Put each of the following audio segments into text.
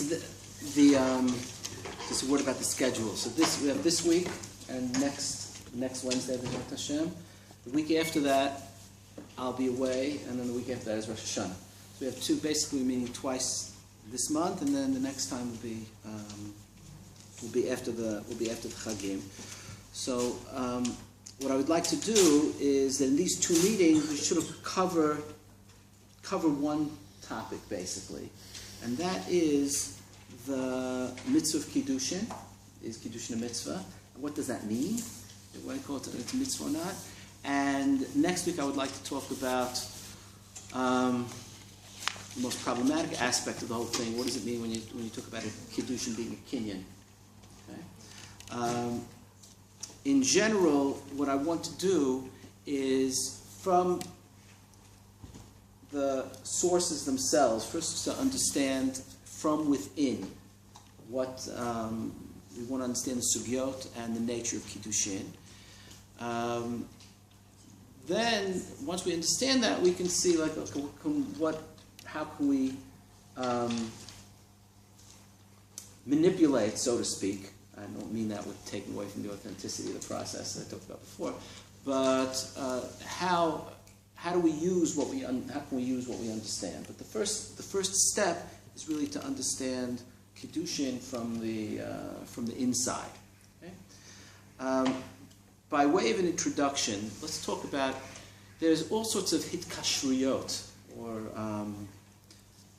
right, so just a word about the schedule. So we have this week and next Wednesday, B'ezras Hashem. The week after that, I'll be away, and then the week after that is Rosh Hashanah. So we have two, basically meeting twice this month, and then the next time will be after the Chagim. So what I would like to do is that in these two meetings we should have cover one topic basically, and that is the mitzvah of Kiddushin. Is Kiddushin a mitzvah? What does that mean? Why call it a mitzvah or not? And next week I would like to talk about the most problematic aspect of the whole thing. What does it mean when you talk about a Kiddushin being a kinyan? Okay. In general, what I want to do is, from the sources themselves, first to understand from within what we want to understand the sugyot and the nature of Kiddushin. Then, once we understand that, we can see like how can we manipulate, so to speak. I don't mean that with taking away from the authenticity of the process that I talked about before, but how do we use what we understand? But the first step is really to understand Kiddushin from the inside. Okay? By way of an introduction, let's talk about, there's all sorts of hitkashriyot, or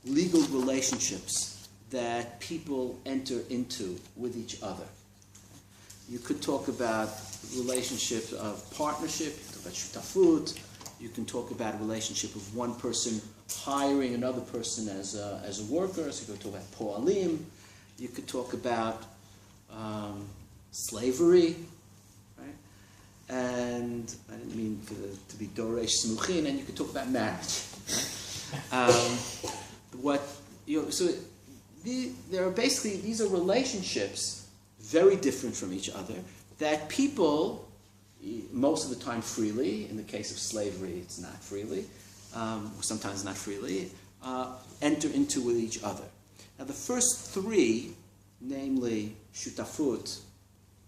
legal relationships that people enter into with each other. You could talk about relationships of partnership, you can talk about shutafut, you can talk about a relationship of one person hiring another person as a worker, so you could talk about po'alim, you could talk about slavery, right? And I didn't mean to be doresh smuchin, and you could talk about marriage. Right? These are relationships very different from each other that people, most of the time freely, in the case of slavery it's not freely, sometimes not freely, enter into with each other. Now the first three, namely shutafut,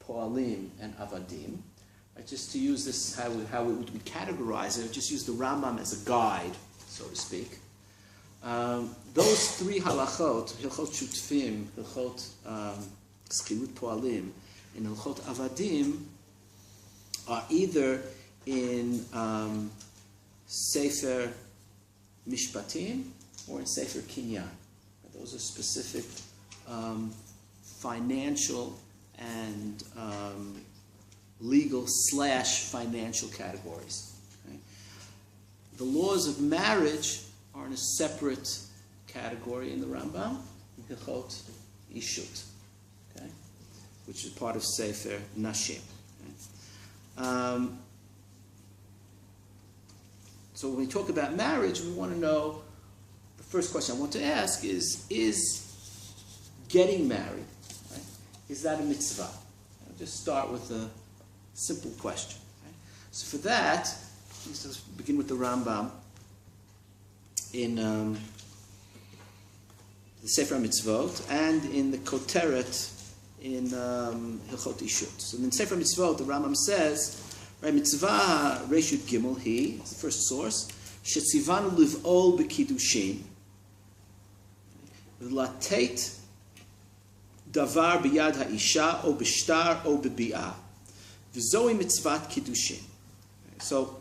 po'alim, and avadim, right, just to use this, how it would be categorized, I would just use the Rambam as a guide, so to speak. Those three halachot, hilchot shutfim, hilchot schirut po'alim, and hilchot avadim, are either in Sefer Mishpatim or in Sefer Kinyan. Those are specific financial and legal/financial categories. Okay? The laws of marriage are in a separate category in the Rambam, Hilchot Ishut, okay, which is part of Sefer Nashim. Okay? So when we talk about marriage, we want to know, the first question I want to ask is getting married, right, is that a mitzvah? I'll just start with a simple question. Okay? So for that, let's begin with the Rambam in the Sefer Mitzvot and in the Koteret in Hilchot Ishut. So in Sefer Mitzvot, the Rambam says, right, Mitzvah Reshut Gimel He, it's the first source, Shetzivanu liv'ol b'kiddushin, Latet davar b'yad ha'isha o b'shtar o b'bi'ah, v'zoi mitzvat kiddushin. So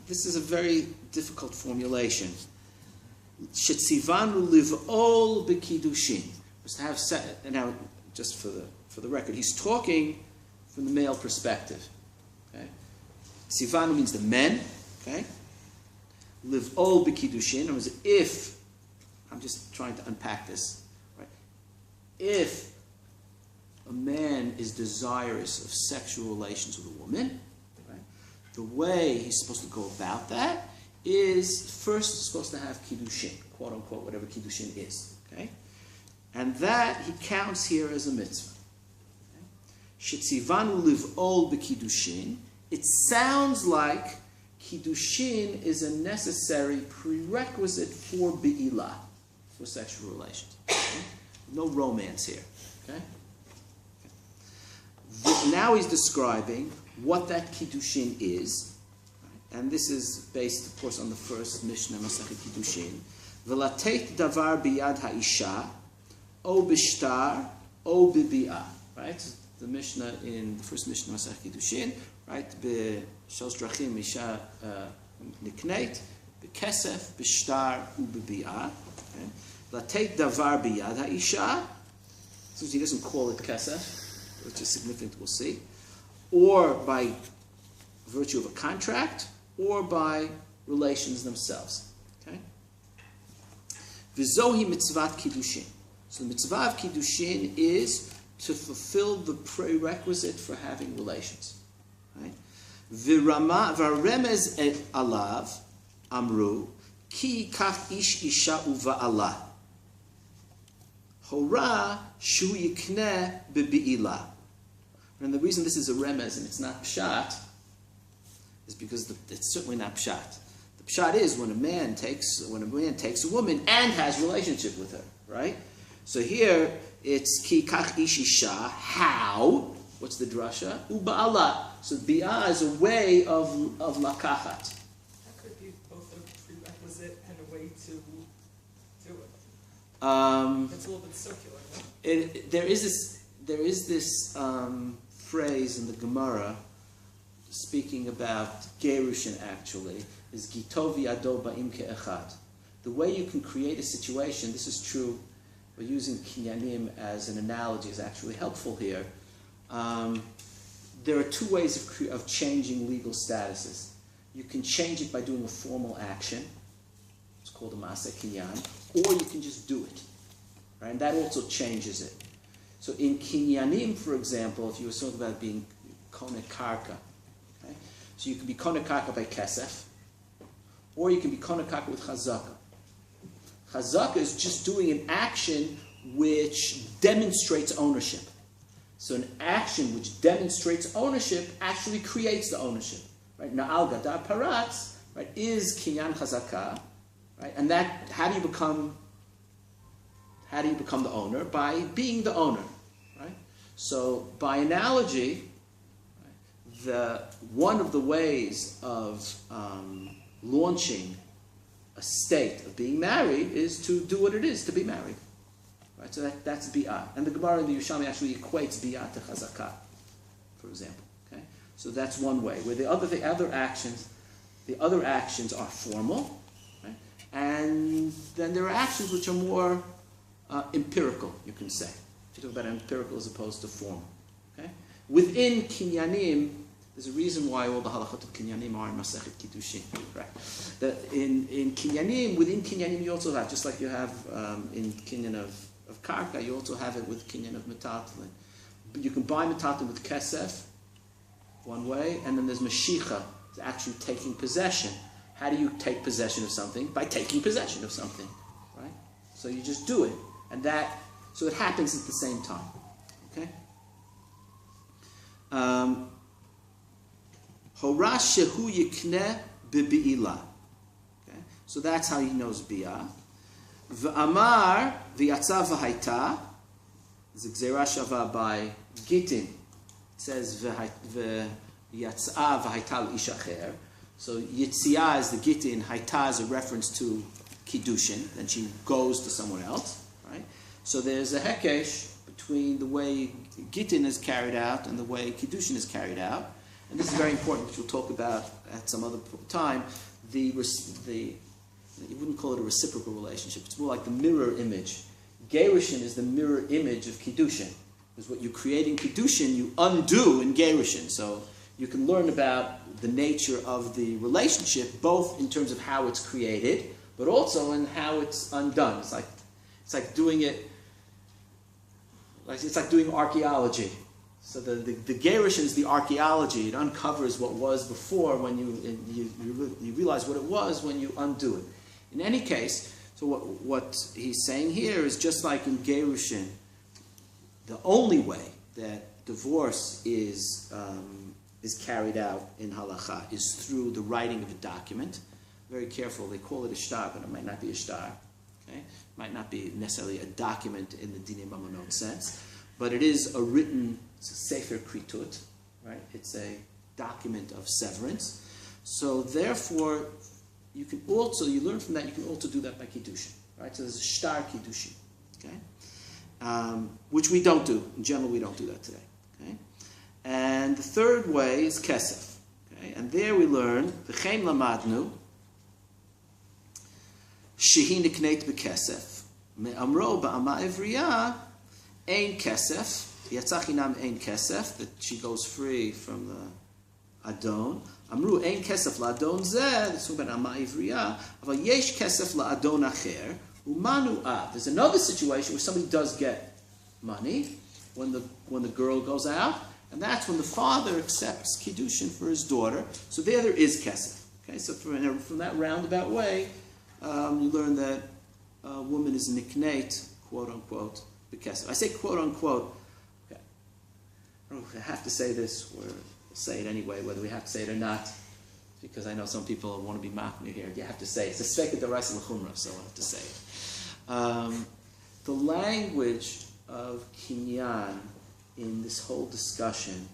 this is a very difficult formulation. Shetzivanu liv'ol b'kiddushin. Was to have now, just for the record, he's talking from the male perspective. Okay, Sivanu means the men. Okay, liv'ol b'kiddushin. It was if. I'm just trying to unpack this. Right, if a man is desirous of sexual relations with a woman, right, the way he's supposed to go about that is first supposed to have Kiddushin, quote unquote, whatever Kiddushin is. Okay? And that he counts here as a mitzvah. Shetzivanu liv'ol b'Kiddushin. It sounds like Kiddushin is a necessary prerequisite for Be'ilah, for sexual relations. Okay? No romance here. Okay? Now he's describing what that Kiddushin is. Right? And this is based, of course, on the first Mishnah, Masechet Kiddushin. V'latet davar biyad ha'isha, o bishtar, o bibi'ah. Right? The Mishnah in the first Mishnah, Masechet Kiddushin. Right? B'shos drachim isha nikneit, b'kesef, bishtar, u bibi'ah. V'latet davar biyad ha'isha. So he doesn't call it kesef, which is significant, we'll see, or by virtue of a contract, or by relations themselves. Okay? V'zohi mitzvat kiddushin. So the mitzvah of kiddushin is to fulfill the prerequisite for having relations. Right? V'remez et alav amru ki kach ish isha uva'ala. Hora shu yikneh bebi'ilah. And the reason this is a remez and it's not pshat is because it's certainly not pshat. The pshat is when a man takes a woman and has a relationship with her, right? So here it's ki kach ish isha. How? What's the drasha? Uba'ala. So bi'ah is a way of lakachat. That could be both a prerequisite and a way to do it. It's a little bit circular. No? There is this phrase in the Gemara speaking about Gerushin, actually, is Gitovi Ado Ba'im Ke'echad. The way you can create a situation, this is true, but using kinyanim as an analogy is actually helpful here. There are two ways of changing legal statuses. You can change it by doing a formal action. It's called a Maaseh Kinyan. Or you can just do it. Right? And that also changes it. So in kinyanim, for example, if you were talking about being kone karka, okay? So you can be kone karka by kesef, or you can be kone karka with chazaka. Chazaka is just doing an action which demonstrates ownership. So an action which demonstrates ownership actually creates the ownership. Right? Na'al gadar paratz, right, is kinyan chazaka, right? And that, how do you become the owner? By being the owner, right? So by analogy, right, one of the ways of launching a state of being married is to do what it is to be married, right? So that's bi'ah, and the Gemara in the Yerushalmi actually equates bi'ah to chazakah, for example. Okay, so that's one way. Where the other actions are formal, right? And then there are actions which are more empirical, you can say. If you talk about empirical as opposed to formal. Okay? Within kinyanim, there's a reason why all the halachot of kinyanim are in Masechet Kiddushin. Right? In kinyanim, within kinyanim you also have, just like you have in kinyan of karka, you also have it with kinyan of metatlin. You can buy metatlin with kesef, one way, and then there's mashicha, it's actually taking possession. How do you take possession of something? By taking possession of something. Right? So you just do it. And so it happens at the same time. Okay? Horash shehu yikneh bibi'ilah. Okay? So that's how he knows bi'ah. V'amar v'yatza v'haita. There's a gzera shava by Gittin. It says v'yatza v'haita l'isha acher. So Yitzia is the Gittin, Haita is a reference to Kiddushin, and she goes to someone else. Right? So there's a hekesh between the way Gittin is carried out and the way Kiddushin is carried out. And this is very important, which we'll talk about at some other time. You wouldn't call it a reciprocal relationship. It's more like the mirror image. Gerushin is the mirror image of Kiddushin. Because what you create in Kiddushin, you undo in Gerushin. So you can learn about the nature of the relationship, both in terms of how it's created, but also in how it's undone. It's like doing it. It's like doing archaeology. So the Gerushin is the archaeology. It uncovers what was before when you realize what it was when you undo it. In any case, so what he's saying here is just like in Gerushin, the only way that divorce is carried out in halacha is through the writing of a document. Very careful, they call it a shtar, but it might not be a shtar. Okay, might not be necessarily a document in the Dinei Mamonot sense, but it is a written, it's a Sefer Kritut, right? It's a document of severance. So therefore, you learn from that, you can also do that by Kiddushin, right? So there's a Shtar Kiddushin, okay? Which we don't do. In general, we don't do that today, okay? And the third way is Kesef, okay? And there we learn, V'chein lamadnu, Shehi nikneit b'kesef, me'amro ba'ama ivriya, ein kesef, yatzach ein kesef, that she goes free from the Adon. Amru ein kesef la'adon zeh, this is about ama ivriya, aval yesh kesef la'adon acher, umanu av. There's another situation where somebody does get money when the girl goes out, and that's when the father accepts Kiddushin for his daughter. So there is kesef. Okay, so from that roundabout way, you learn that a woman is nikneit, quote unquote, b'kesef. I say quote unquote. Okay. I don't know if I have to say this, or we'll say it anyway, whether we have to say it or not, because I know some people want to be machmir here. You have to say it. It's a sveka d'oraisa l'chumra, so I have to say it. The language of kinyan in this whole discussion,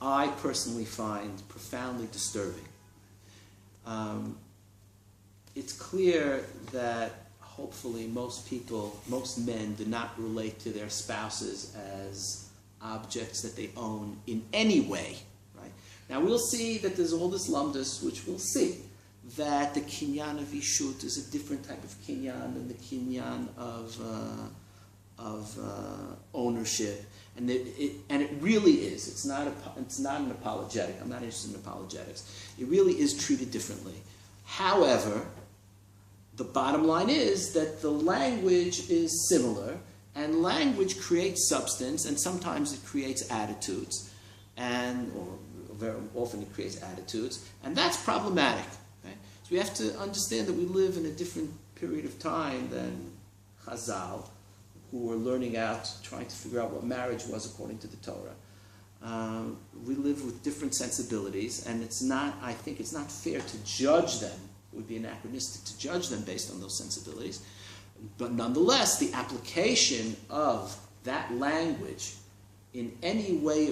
I personally find profoundly disturbing. It's clear that hopefully most men do not relate to their spouses as objects that they own in any way, right? Now we'll see that there's all this lumdus, which we'll see, that the kinyan of Ishut is a different type of kinyan than the kinyan of ownership, and it really is. It's not an apologetic. I'm not interested in apologetics. It really is treated differently. However, the bottom line is that the language is similar, and language creates substance, and sometimes it creates attitudes, or very often it creates attitudes, and that's problematic. Okay? So we have to understand that we live in a different period of time than Chazal, who were learning out, trying to figure out what marriage was according to the Torah. We live with different sensibilities, and I think it's not fair to judge them. It would be anachronistic to judge them based on those sensibilities. But nonetheless, the application of that language in any way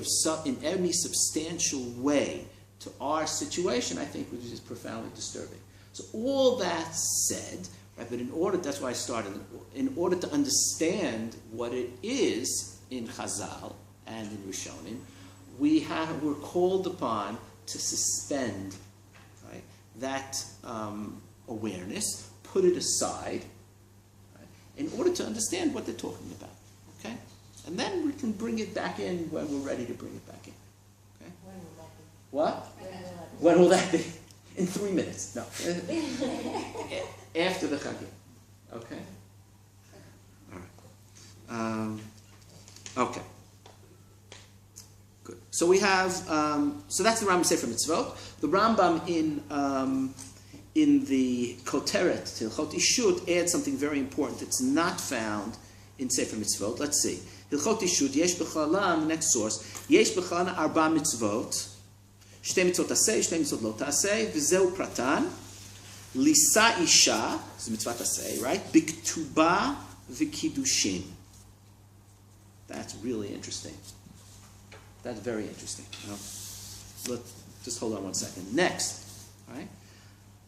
in any substantial way to our situation, I think, which is profoundly disturbing. So all that said, right, but that's why I started, in order to understand what it is in Chazal and in Rishonim, we're called upon to suspend, right, that awareness, put it aside, right, in order to understand what they're talking about. Okay? And then we can bring it back in when we're ready to bring it back in. Okay? When will that be? What? When will that be? In 3 minutes. No. After the Chagim. Okay? All right. Okay. Good. So we have, so that's the Rambam Sefer Mitzvot. The Rambam in the Koteret, Hilchot Ishut, adds something very important that's not found in Sefer Mitzvot. Let's see. Hilchot Ishut, Yesh B'chalam, the next source, Yesh B'chalam Arba Mitzvot, Shte Mitzvot Taseh, Shte Mitzvot Lo Taseh, V'zeu Pratan, Lisa Isha, this is Mitzvah Taseh, right? B'ktuba V'kiddushin. That's really interesting. That's very interesting. Just hold on 1 second. Next, right?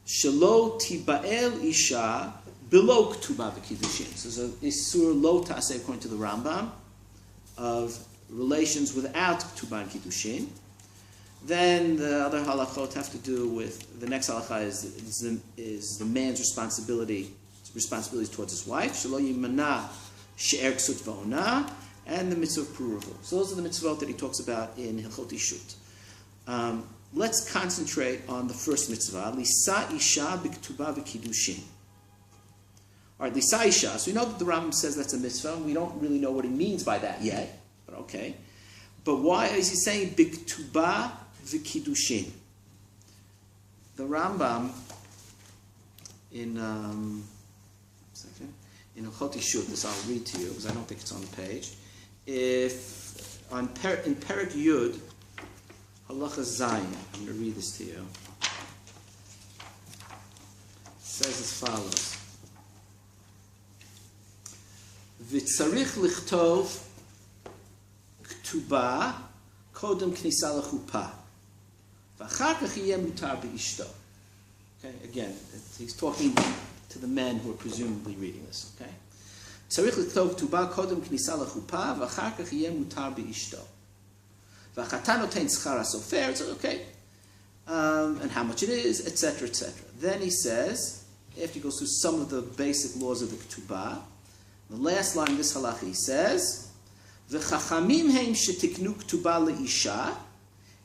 Shelo tiba'el isha below ktuba v'kiddushin. So there's a isur lo ta'aseh according to the Rambam of relations without ktuba and kiddushin. Then the other halachot have to do with, the next halacha is the man's responsibilities towards his wife. Shelo yimana she'er ksut v'ona. And the mitzvah of Puruvu. So those are the mitzvot that he talks about in Hilchot Ishut. Let's concentrate on the first mitzvah, Lisa Isha B'Ktuba V'Kiddushin. All right, Lisa Isha. So we know that the Rambam says that's a mitzvah. We don't really know what he means by that yet, but okay. But why is he saying B'Ktuba V'Kiddushin? The Rambam in Hilchot Ishut, this I'll read to you because I don't think it's on the page. If in Perek Yud, Halacha Zayin, I'm going to read this to you. It says as follows. V'tzarich lichtov k'tuba kodem knisa lechupa. V'achar kach yeh mutar be'ishto. Okay, again, he's talking to the men who are presumably reading this. Okay, tzarich lichtov k'tuba kodem knisa lechupa v'achar kach yeh mutar be'ishto. V'chatan noten schar hasofer. It's okay, and how much it is, etc., etc. Then he says, after he goes through some of the basic laws of the ketubah, the last line of this halacha he says, "V'chachamim heim shetiknu ketubah leisha,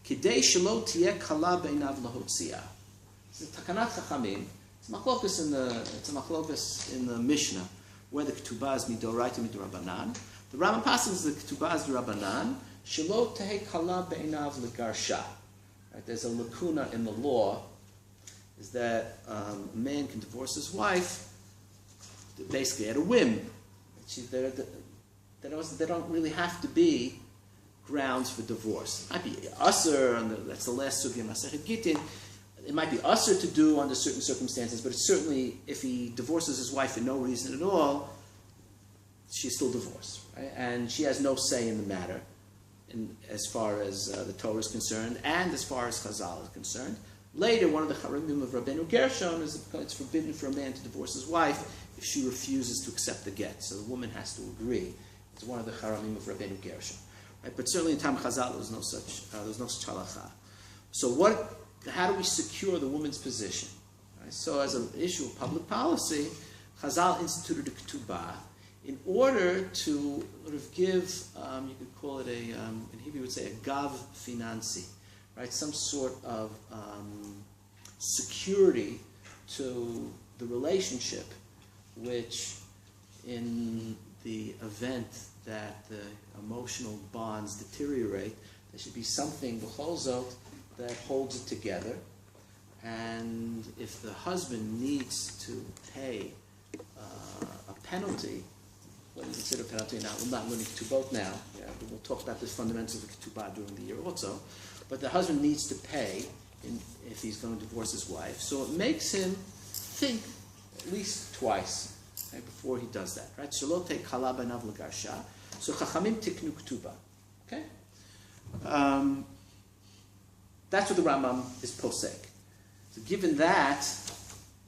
kidei shelo tiyeh kala beinav lahotzia." It's a takanat chachamim. It's a machlokas in the Mishnah where the ketubah is midoraita midorabanan. The Rambam passes the ketubah is midorabanan. Shelo tiyeh kala beinav legarsha. Right, there's a lacuna in the law. Is that a man can divorce his wife basically at a whim. There don't really have to be grounds for divorce. It might be usher, and that's the last sugya Masechet Gittin. It might be usher to do under certain circumstances, but it's certainly, if he divorces his wife for no reason at all, she's still divorced. Right? And she has no say in the matter as far as the Torah is concerned, and as far as Chazal is concerned. Later, one of the Harimim of Rabbeinu Gershon is it's forbidden for a man to divorce his wife if she refuses to accept the get. So the woman has to agree. It's one of the Harimim of Rabbeinu Gershon. Right? But certainly in time Chazal, there was no such halacha. So how do we secure the woman's position? Right? So as an issue of public policy, Chazal instituted a ketubah in order to sort of give, you could call it in Hebrew we would say a gav financi. Right, some sort of security to the relationship, which in the event that the emotional bonds deteriorate, there should be something, b'chol zot, that holds it together. And if the husband needs to pay a penalty, what do you consider a penalty now? We're not learning ketubot now. Yeah, but we'll talk about this fundamentals of ketubah during the year also. But the husband needs to pay if he's going to divorce his wife. So it makes him think at least twice before he does that. Right? Shelo teh kala beinav legarsha. So chachamim tiknu ketubah. Okay? That's what the Rambam is posek. So given that,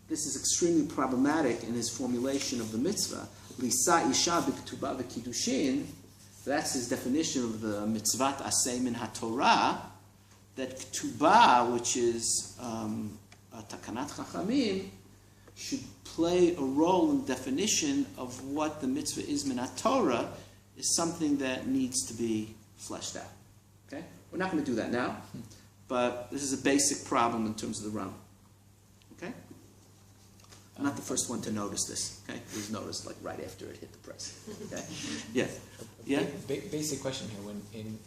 this is extremely problematic in his formulation of the mitzvah. Lisa isha b'ketubah v'kiddushin. That's his definition of the mitzvat aseh min haTorah. That ketubah, which is a takanat chachamim, should play a role in definition of what the mitzvah is min haTorah, is something that needs to be fleshed out. Okay, we're not going to do that now, but this is a basic problem in terms of the Rambam. Okay, I'm not the first one to notice this. Okay, it was noticed like right after it hit the press. Okay, yeah. Yeah. Basic question here. When in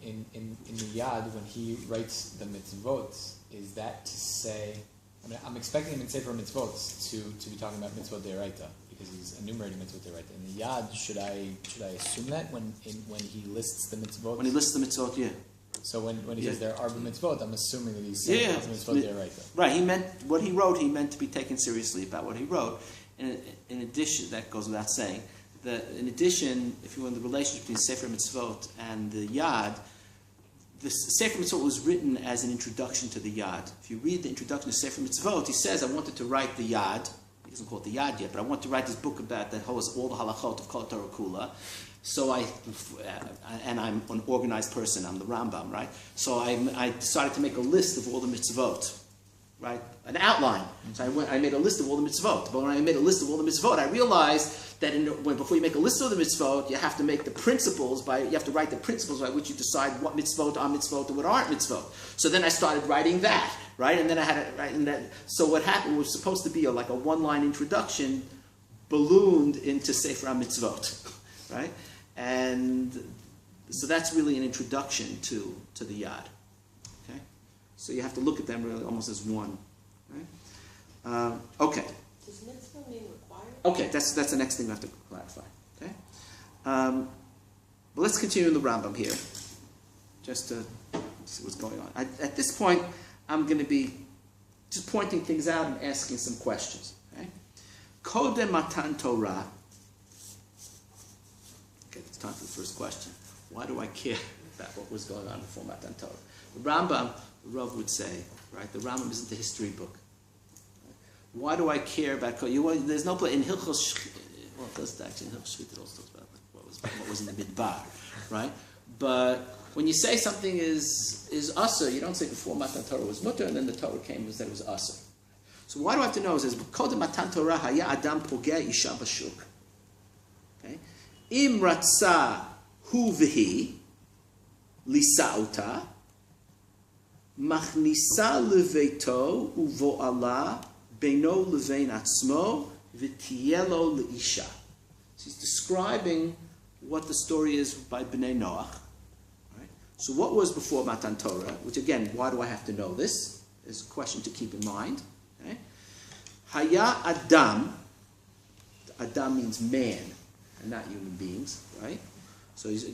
the Yad, when he writes the mitzvot, is that to say? I mean, I'm expecting him in Sefer Mitzvot to be talking about mitzvot deoraita because he's enumerating mitzvot deoraita. In the Yad, should I assume that when he lists the mitzvot? When he lists the mitzvot, yeah. So when he says there are mitzvot, I'm assuming that he's saying mitzvot deoraita. Right. He meant what he wrote. He meant to be taken seriously about what he wrote. And in addition, that goes without saying. In addition, if you want the relationship between Sefer Mitzvot and the Yad, the Sefer Mitzvot was written as an introduction to the Yad. If you read the introduction to Sefer Mitzvot, he says, I wanted to write the Yad. He doesn't call it the Yad yet, but I want to write this book about that holds all the halachot of Kol Torah Kula. So and I'm an organized person, I'm the Rambam, right? So I decided to make a list of all the mitzvot, right? An outline. So I made a list of all the mitzvot. But when I made a list of all the mitzvot, I realized that before you make a list of the mitzvot, you have to make the principles you have to write the principles by which you decide what mitzvot are mitzvot and what aren't mitzvot. So then I started writing that, right? And then I had to write in that. So what happened was supposed to be like a one-line introduction ballooned into Sefer HaMitzvot, right? And so that's really an introduction to the Yad. Okay? So you have to look at them really almost as one. Right? Okay. Does mitzvah mean required? Okay, that's the next thing we have to clarify. Okay? But let's continue in the Rambam here, just to see what's going on. At this point, I'm going to be just pointing things out and asking some questions. Okay? Kodem matan Torah. it's time for the first question. Why do I care about what was going on before Matan Torah? The Rambam, the Rav would say, right? The Rambam isn't the history book. Why do I care about? There's no place in Hilchos. Well, it does actually in Hilchos Shvit. It also talks about what was in the Midbar, right? But when you say something is usher, you don't say before Matan Torah was mutter, and then the Torah came and said it was usher. So why do I have to know? It says Kodem Matan Torah haya adam pogea isha bashuk. Okay, im ratza hu v'hi lisa'ota machnisa leveito uvo'ala beino levein atzmo v'tiyelo leisha. So he's describing what the story is by Bnei Noach. Right? So what was before Matan Torah? Which again, why do I have to know this? Is a question to keep in mind. Okay? Haya Adam. Adam means man, and not human beings, right? So it's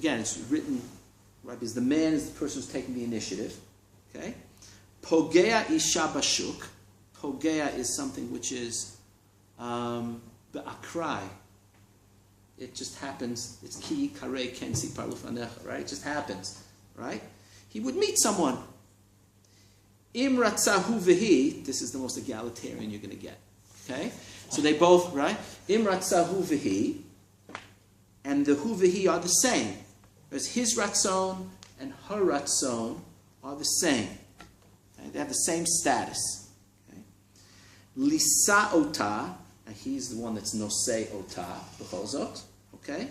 written, right? Because the man is the person who's taking the initiative. Okay? Pogea isha bashuk. Pogea is something which is be'akrai. It just happens. It's ki kare kensi parlufanecha, right? It just happens, right? He would meet someone. Im ratzahu v'hi. This is the most egalitarian you're going to get. Okay, so they both, right? Im ratzahu v'hi, and the hu v'hi are the same. Whereas his ratzon and her ratzon are the same. Okay? They have the same status. Okay? Lisa ota. And he's the one that's nosei ota b'chozot, okay?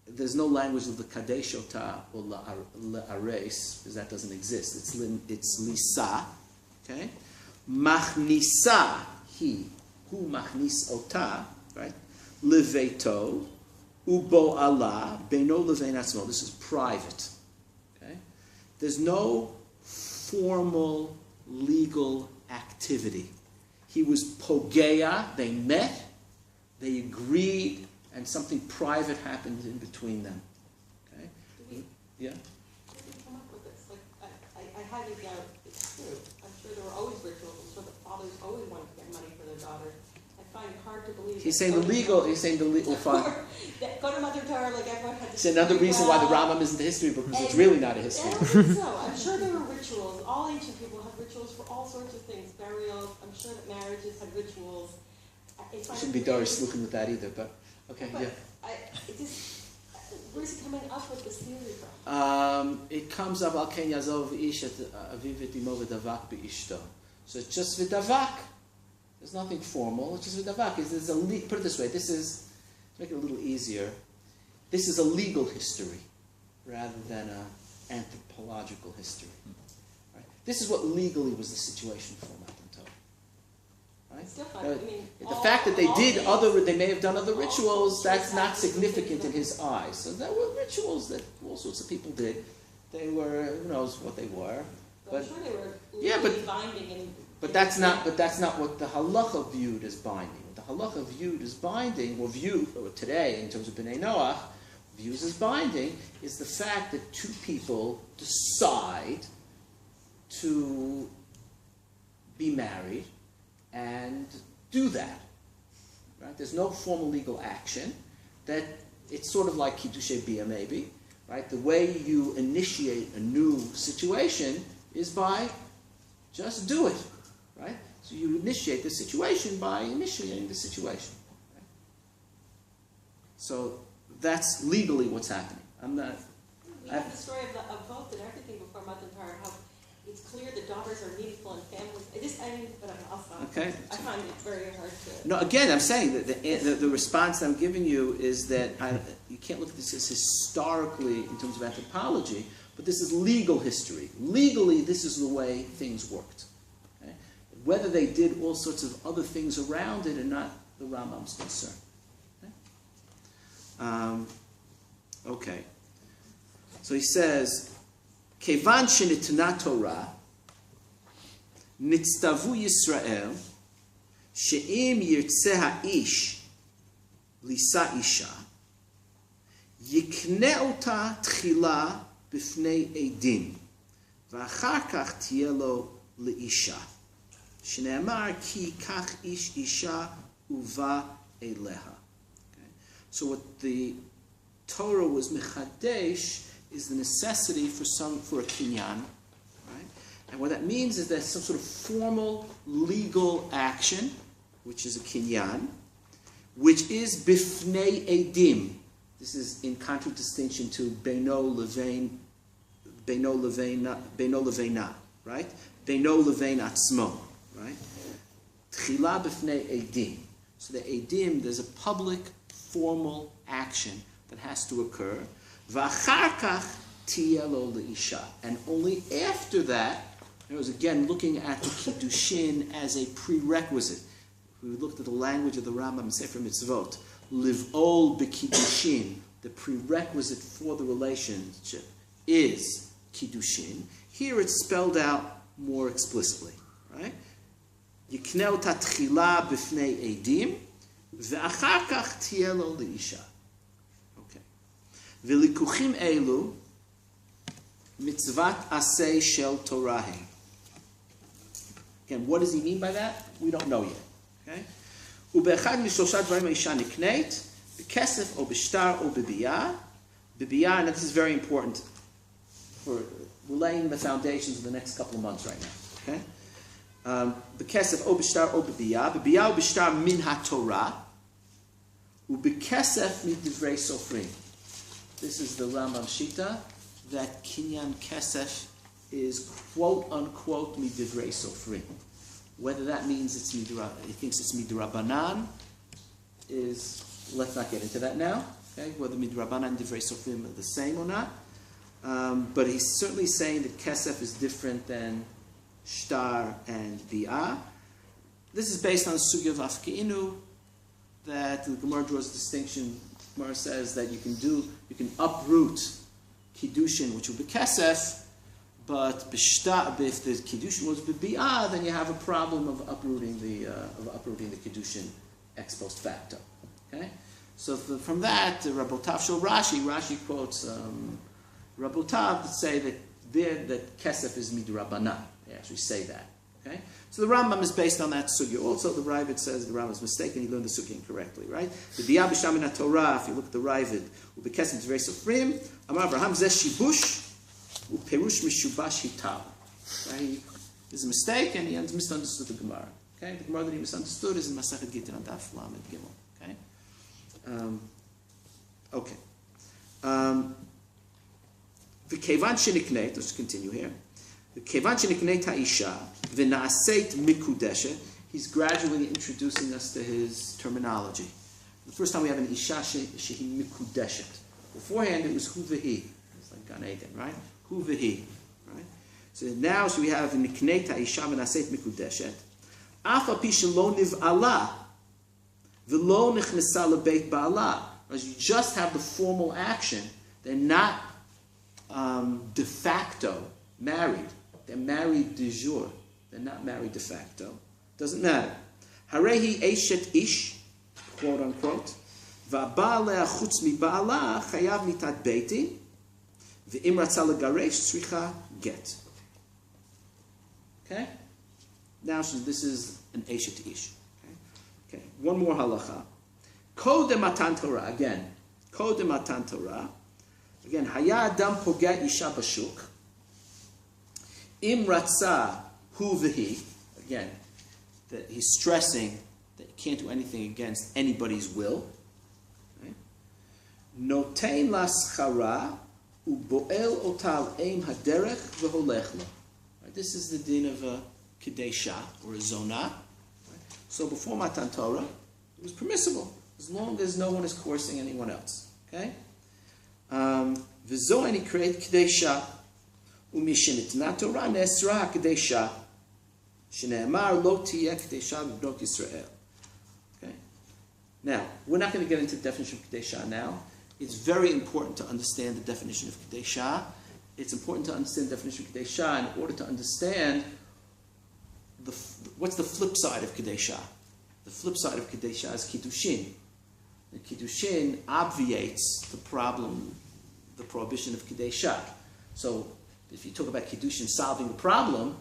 There's no language of the kadesh ota or la'ares, because that doesn't exist. It's lisa, okay? Machnisa, he, hu machnis ota, right? Leveto, ubo Allah, beino levein atzmo. This is private, okay? There's no formal legal activity. He was pogea, they met, they agreed, and something private happened in between them. Okay? Yeah? Where did you come up with this? Like, I highly doubt it's true. I'm sure there were always rituals. I'm sure the fathers always wanted to get money for their daughters. I find it hard to believe. He's saying the legal fund. Go to Mother Torah, like everyone had to. It's another reason why the Rambam isn't the history book, because it's really not a history I book. don't think so. I'm sure there were rituals. All ancient people had rituals for all sorts of things. Burials. I'm sure that marriages had rituals. It shouldn't be Doris looking with that either, but okay, but yeah. Where's he coming up with this theory from? It comes up al ken yazov ish et aviv et imo v'davak beishto. So it's just v'davak. There's nothing formal. It's just v'davak. Put it this way. This is, to make it a little easier, this is a legal history rather than an anthropological history. Right? This is what legally was the situation for Matan Torah. Right? Still fun. I mean, The fact that they may have done other rituals, that's not significant in his eyes. So there were rituals that all sorts of people did. They were, who knows what they were. But I'm sure they were legally binding. But that's not what the halacha viewed as binding. What the halacha viewed as binding, or today in terms of Bnei Noach, views as binding, is the fact that two people decide to be married and do that. Right? There's no formal legal action. That it's sort of like Kiddushin Bia maybe. Right? The way you initiate a new situation is by just do it. Right? So you initiate the situation by initiating the situation. Right? So that's legally what's happening. We have the story of both and everything before Matan Torah, how it's clear that daughters are meaningful in families. I'll stop. Okay. I find it very hard to. No, again, I'm saying that the response I'm giving you is that you can't look at this as historically in terms of anthropology, but this is legal history. Legally, this is the way things worked. Okay? Whether they did all sorts of other things around it or not, the Rambam's concern. Okay. So he says, Kevan shenitna Torah, nitztavu Yisrael, she'im yirtzeh ha'ish lisa isha, yikne ota tchila b'fnei edin, v'achar kach tiyeh lo leisha, shne'amar ki kach ish isha uva eleha. So what the Torah was mechadesh is the necessity for a kinyan, right? And what that means is that some sort of formal legal action, which is a kinyan, which is bifnei edim. This is in contradistinction to Beino Leveina, right? Beino Levein Atzmo, right? Tchila b'fnei edim. So the edim, there's a public, formal action that has to occur. V'achar kach tiyeh lo leisha. And only after that, I was again looking at the Kiddushin as a prerequisite. We looked at the language of the Rambam in Sefer Mitzvot. Liv'ol b'Kiddushin, the prerequisite for the relationship is Kiddushin. Here it's spelled out more explicitly, right? Yikneu tatchila b'fnei edim, ve'achar kach tiyeh lo leisha. Okay. V'likuchim elu, mitzvat aseh shel Torahe. Again, what does he mean by that? We don't know yet. Okay? ובאחד משלושה דברים האישה נקנית, בכסף או בשטר או בביאה. בביאה, and this is very important for laying the foundations of the next couple of months right now. Okay? בכסף או בשטר או בביאה. בביאה או בשטר מן התורה. ובכסף מדברי סופרים. This is the Rambam Shita, that kinyan kesef is quote unquote midivray sofrim. Whether that means he thinks it's midrabanan is, let's not get into that now. Okay, whether midrabanan and divrei sofrim are the same or not, but he's certainly saying that kesef is different than shtar and bi'ah. This is based on sugya of afkeinu, that the Gemara draws a distinction. Gemara says that you can uproot Kiddushin, which will be kesef, but if the Kiddushin was b'bi'ah, then you have a problem of uprooting the Kiddushin ex post facto. Okay, so from that, Rabotav shel Rashi quotes Rabotav that say that kesef is midrabanan. They actually say that. Okay, so the Rambam is based on that sugya. Also, the Ravid says the Rambam is mistaken. He learned the sugya incorrectly, right? The Biyah b'sham min Torah. If you look at the Ravid, u'bekesem divrei sofrim, Amar Abraham zeh shibush u'perush mishubash hital. There's a mistake, and he misunderstood the Gemara. Okay, the Gemara that he misunderstood is in Masechet Gittin on Daf Lamed Gimel. Okay. The kevan shenikneit. Let's continue here. The kevan shenikneit ha'isha v'naaseit mikudeshet. He's gradually introducing us to his terminology. The first time we have an isha shehi mikudeshet. Beforehand it was hu v'hi. It's like Gan Eden, right? Hu v'hi, right? So now we have nikneit ha'isha v'naaseit mikudeshet. Afa pi shelo niv'ala v'lo nechnesa lebeit ba'ala. As you just have the formal action, they're not de facto married. They're married de jure. They're not married de facto. Doesn't matter. Harehi eshet ish, quote unquote. Va'ba'aleh chutz mi ba'ala chayav mitat beiti. Ve'im ratza legaresh tzricha get. Okay? Now this is an eshet ish. Okay. One more halacha. Kodem matan Torah, again. Kodem matan Torah. Again, haya adam pogeh isha bashuk. Im ratza hu v'hi. Again, that he's stressing that you can't do anything against anybody's will. Right? Notein la schara u'boel otal eim haderech v'holech lo. This is the din of a kedesha or a zonah. Right? So before matan Torah, it was permissible, as long as no one is coercing anyone else. Okay? V'zo ani create kedesha u'mishenitna Torah nesra kedesha shene'emar lo tiyeh kedesha v'bnot Yisrael. Okay? Now, we're not going to get into the definition of kedesha now. It's very important to understand the definition of kedesha. It's important to understand the definition of kedesha in order to understand what's the flip side of kedesha. The flip side of kedesha is kiddushin. And kiddushin obviates the prohibition of kedesha. So if you talk about kiddushin solving the problem,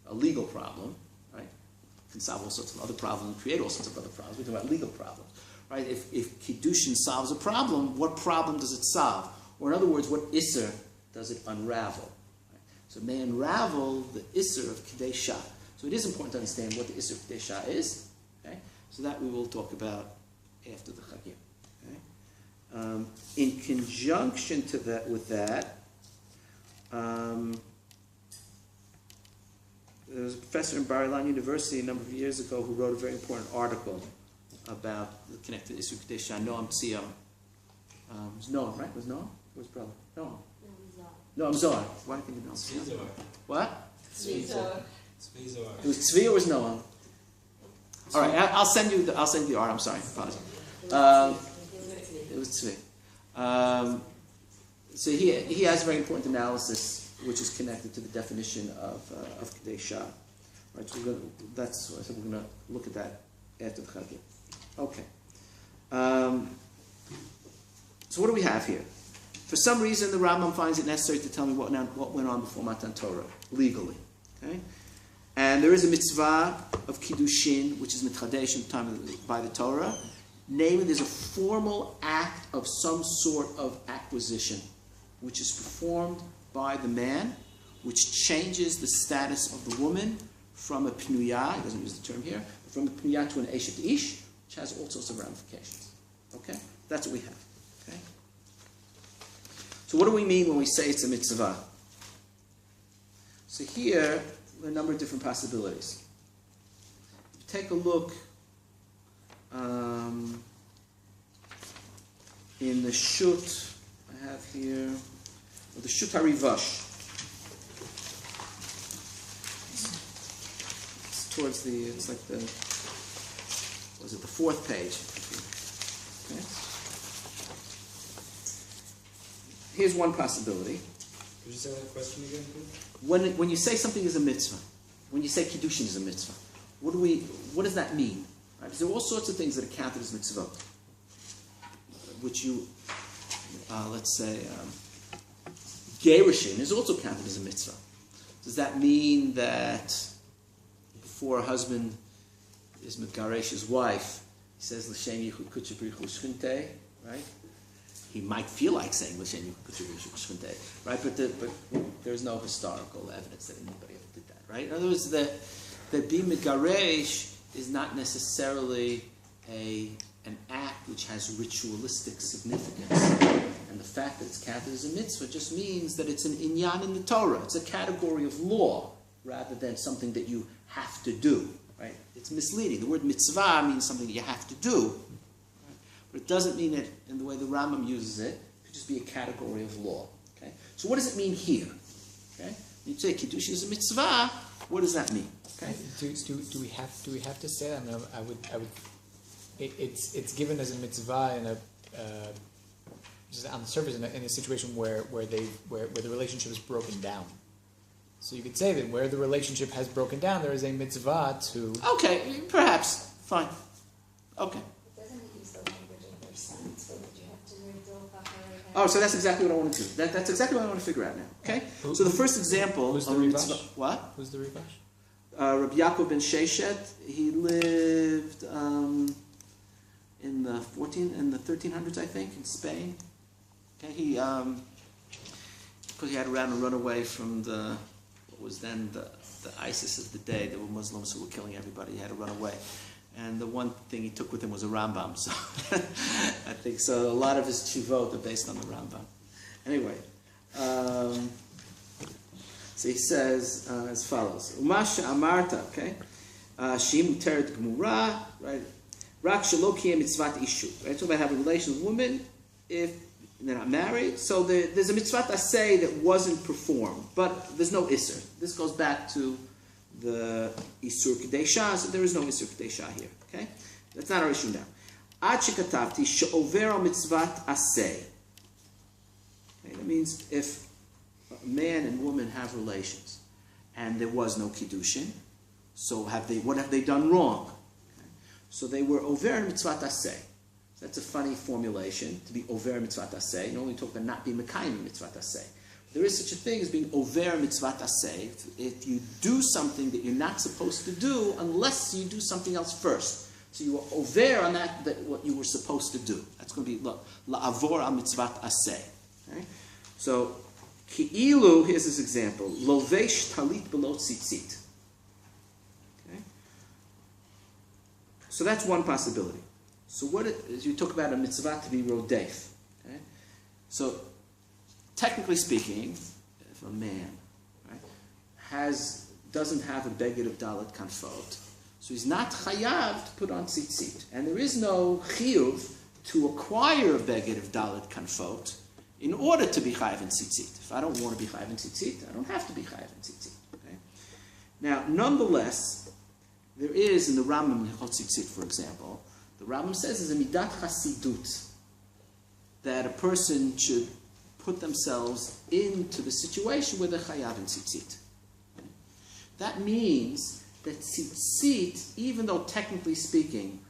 a legal problem, right? It can solve all sorts of other problems and create all sorts of other problems. We talk about legal problems. right? If Kiddushin solves a problem, what problem does it solve? Or in other words, what Isser does it unravel? Right? So it may unravel the Isser of Kadeshah. So it is important to understand what the Isser of Kadeshah is. Okay? So that we will talk about after the Chagim. Okay? In conjunction to that, with that, there was a professor in Bar-Ilan University a number of years ago who wrote a very important article about the connected Isser Kadeshah. Noam Tzio. It was Noam, right? It was Noam? Or his brother? Noam. Noam Zohar. Why do you think of Noam? Tzvi Zohar. What? Tzvi Zohar. It was Tzvi or was Noam? All right, I'll send you the art. I'm sorry. Apologize. It was Tzvi. So he has a very important analysis which is connected to the definition of Kadeshah. Right, so I said we're going to look at that after the Chagim. Okay. So what do we have here? For some reason, the Rambam finds it necessary to tell me what went on before Matan Torah, legally. Okay? And there is a mitzvah of Kiddushin, which is mitchadesh in time by the Torah. Namely, there's a formal act of some sort of acquisition, which is performed by the man, which changes the status of the woman from a pnuyah, he doesn't use the term here, from a pnuyah to an eshet ish, which has all sorts of ramifications. Okay? That's what we have. Okay? So what do we mean when we say it's a mitzvah? So here, there are a number of different possibilities. Take a look in the Shut, I have here, the Shut HaRivash. It's towards it's like the, was it the fourth page? Okay. Here's one possibility. Could you say that question again, please? When you say something is a mitzvah, when you say Kiddushin is a mitzvah, what does that mean? Right? Because there are all sorts of things that are counted as mitzvot, which you, let's say, Gerushin is also counted as a mitzvah. Does that mean that before a husband is mitgaresh his wife, he says l'shem yichud kutche b'richu shchinte, right? He might feel like saying l'shem yichud kutche b'richu shchinte, right? But there's no historical evidence that anybody ever did that, right? In other words, that being mitgaresh is not necessarily an act which has ritualistic significance. And the fact that it's counted as a mitzvah just means that it's an inyan in the Torah. It's a category of law rather than something that you have to do. Right? It's misleading. The word mitzvah means something that you have to do. Right? But it doesn't mean it in the way the Rambam uses it. It could just be a category of law. Okay? So what does it mean here? Okay? When you say Kiddushin is a mitzvah, what does that mean? Okay? Do we have to say that? I would. It's given as a mitzvah in a just on the surface in a situation where the relationship is broken down. So you could say that where the relationship has broken down, there is a mitzvah to. Okay, perhaps. Fine. Okay. It doesn't use the language of their son, so that you have to read the. Oh, so that's exactly what I want to do. That's exactly what I want to figure out now. Okay. So the first example. Who's the of Rivash? mitzvah, what? Who's the Rivash? Rabbi Yaakov ben Sheshet. He lived in the 1300s, I think, in Spain. Okay, he because he had to run away from what was then the ISIS of the day. There were Muslims who were killing everybody. He had to run away, and the one thing he took with him was a Rambam. So I think so. A lot of his tshuvot are based on the Rambam. Anyway, so he says as follows: Umasha Amarta, okay, Shim Teret Gemura, right? Rak shelo kiyem mitzvat ishu. Right, so they have a relation with women if they're not married. So there's a mitzvat aseh that wasn't performed, but there's no isur. This goes back to the isur kedeshah. So there is no isur kedeshah here. Okay, that's not our issue now. Ad shekatavti she'over al mitzvat aseh. Okay, that means if a man and woman have relations and there was no kiddushin, so what have they done wrong? So they were over mitzvat aseh. That's a funny formulation, to be over mitzvat aseh. Normally we talk about not being mekayim mitzvat aseh. There is such a thing as being over mitzvat aseh. If you do something that you're not supposed to do unless you do something else first. So you were over on that what you were supposed to do. That's going to be la'avor al mitzvat aseh. Okay? So, ki'ilu, here's this example. Lovesh talit below tzitzit. Okay? So that's one possibility. So what is, you talk about a mitzvah to be rodef. Okay? So, technically speaking, if a man, right, doesn't have a beged of dalet kanfot, so he's not chayav to put on tzitzit. And there is no chiyuv to acquire a beged of dalet kanfot in order to be chayav in tzitzit. If I don't want to be chayav in tzitzit, I don't have to be chayav in tzitzit. Okay? Now, nonetheless, there is in the Rambam in Hilchot Tzitzit, for example, the Rambam says there's a midat chasidut, that a person should put themselves into the situation where they're chayav in tzitzit. Okay? That means that tzitzit, even though technically speaking,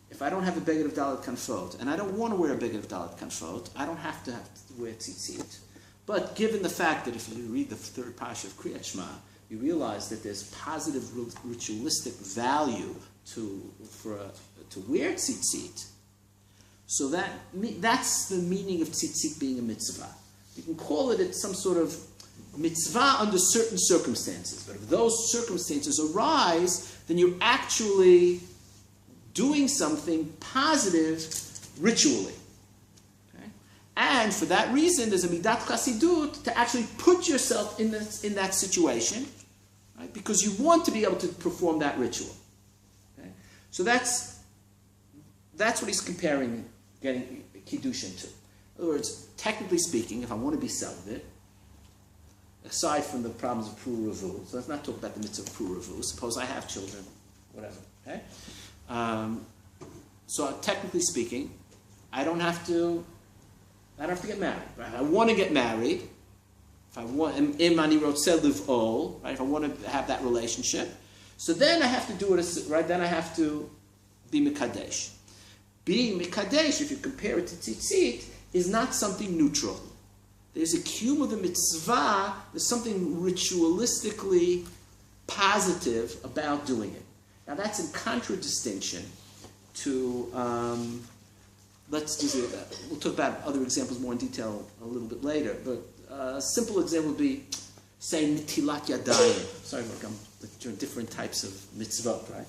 if I don't have a beged of dalet kanfot, and I don't want to wear a beged of dalet kanfot, I don't have to wear tzitzit. But given the fact that if you read the third parsha of Kriyat Shema, you realize that there's positive ritualistic value to wear tzitzit, so that's the meaning of tzitzit being a mitzvah. You can call it some sort of mitzvah under certain circumstances, but if those circumstances arise, then you're actually doing something positive ritually. Okay? And for that reason, there's a midat chasidut to actually put yourself in that situation, right? Because you want to be able to perform that ritual. Okay? So that's what he's comparing getting Kiddushin to. In other words, technically speaking, if I want to be celibate, aside from the problems of pru-revu, so let's not talk about the mitzvah of pru-revu. Suppose I have children, whatever. Okay? So technically speaking, I don't have to get married. Right? I want to get married. If I want, imani rotzeh liv'ol, right? If I want to have that relationship, so then I have to do it. Right? Then I have to be mikadesh. Being mikadesh, if you compare it to tzitzit, is not something neutral. There's a kiyum of the mitzvah. There's something ritualistically positive about doing it. Now that's in contradistinction to, we'll talk about other examples more in detail a little bit later, but a simple example would be, say, nitilat yadayim. Sorry, look, I'm doing different types of mitzvot, right?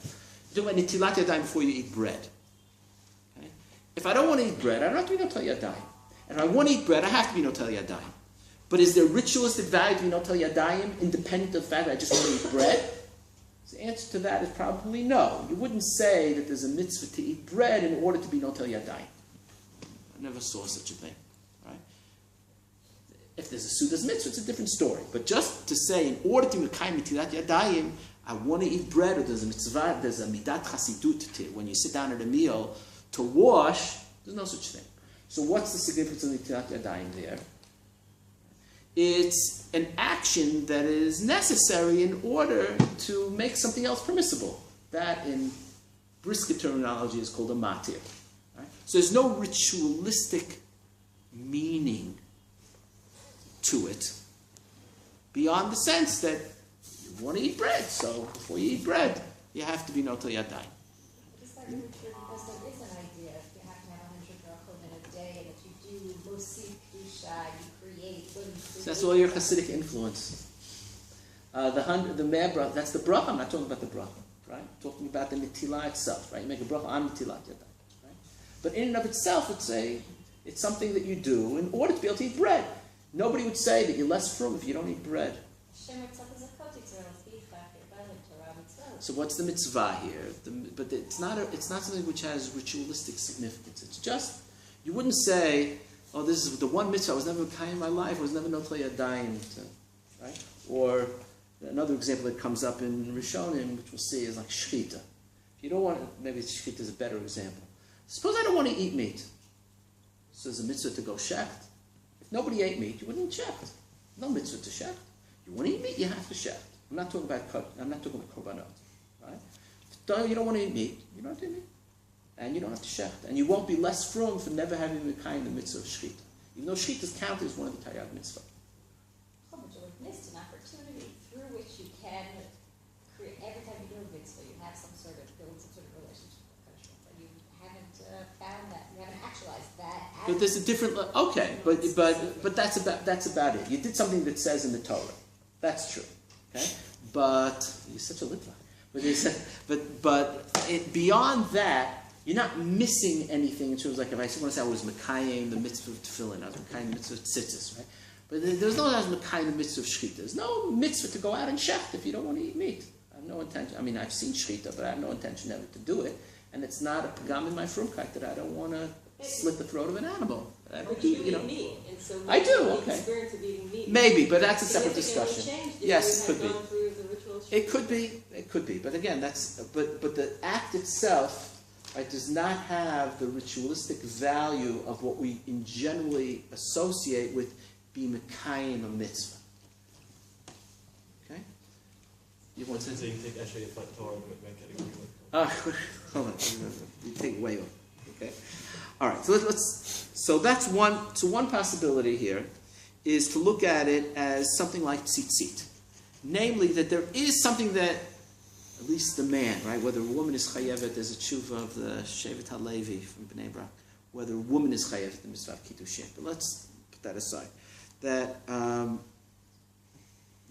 You do nitilat yadayim before you eat bread. Okay? If I don't want to eat bread, I don't have to be notel yadayim. And if I want to eat bread, I have to be notel yadayim. But is there ritualistic value to be notel yadayim independent of the fact that I just want to eat bread? The answer to that is probably no. You wouldn't say that there's a mitzvah to eat bread in order to be notel yadayim. I never saw such a thing. Right? If there's a suda's mitzvah, it's a different story. But just to say, in order to mekayim netilat yadayim, I want to eat bread, or there's a mitzvah, there's a midat chasidut to when you sit down at a meal to wash, there's no such thing. So what's the significance of netilat yadayim there? It's an action that is necessary in order to make something else permissible. That, in brisket terminology, is called a matir. Right? So there's no ritualistic meaning to it beyond the sense that you want to eat bread. So before you eat bread, you have to be notel yadayim. Is that really true? Because there is an idea if you have to have 100 brachot in a day, and if you do mosif kedusha, you create. So that's all your Hasidic influence. The mer bracha, that's the bracha. I'm not talking about the bracha, right? I'm talking about the netilah itself, right? You make a bracha on netilat yadayim, right? But in and of itself, it's something that you do in order to be able to eat bread. Nobody would say that you're less frum if you don't eat bread. So what's the mitzvah here? But it's not something which has ritualistic significance. It's just, you wouldn't say, oh, this is the one mitzvah I was never kind in my life, I was never notel yadayim, right? Or another example that comes up in Rishonim, which we'll see, is like shechita. If you don't want, maybe shechita is a better example. Suppose I don't want to eat meat. So there's a mitzvah to go shecht. If nobody ate meat, you wouldn't eat shecht. No mitzvah to shecht. You want to eat meat, you have to shecht. I'm not talking about korbanot, right? If you don't want to eat meat, you don't have to eat meat. And you don't have to shecht. And you won't be less frum for never having the kind of mitzvah of shechita. Even though shechita is counted as one of the taryag mitzvah. Oh, but you've missed an opportunity through which you can create, every time you do a mitzvah, you have build some sort of relationship with Hashem. ritualize that. But there's a different. Okay, but that's about it. You did something that says in the Torah. That's true. Okay, but you're such a little. But beyond that, you're not missing anything in terms of, like, if I want to say I was Mekayim the mitzvah of tefillin, I was Mekayim the mitzvah of tzitzis, right? But there's no Mekayim the mitzvah of shechita. There's no mitzvah to go out and shecht if you don't want to eat meat. I have no intention. I mean, I've seen shechita, but I have no intention ever to do it. And it's not a pagam in my frumkeit that I don't want to slit the throat of an animal. But you eat meat, and so I do. the Okay. experience of eating meat. Maybe, but that's a separate significantly discussion. changed if Yes, you it had could be. gone through the ritual of It could be. But again, but the act itself, right, does not have the ritualistic value of what we generally associate with being mekayim a mitzvah. Okay? You want to So you take Eshay Yafat Torah and make it agree with. hold on. You take way off. Okay? All right. So that's one. So one possibility here is to look at it as something like tzitzit. Namely, that there is something that, at least the man, right, whether a woman is chayevet, there's a tshuva of the Shevet HaLevi from Bnei Brak, whether a woman is chayevet the Mitzvah of Kiddushin. But let's put that aside. That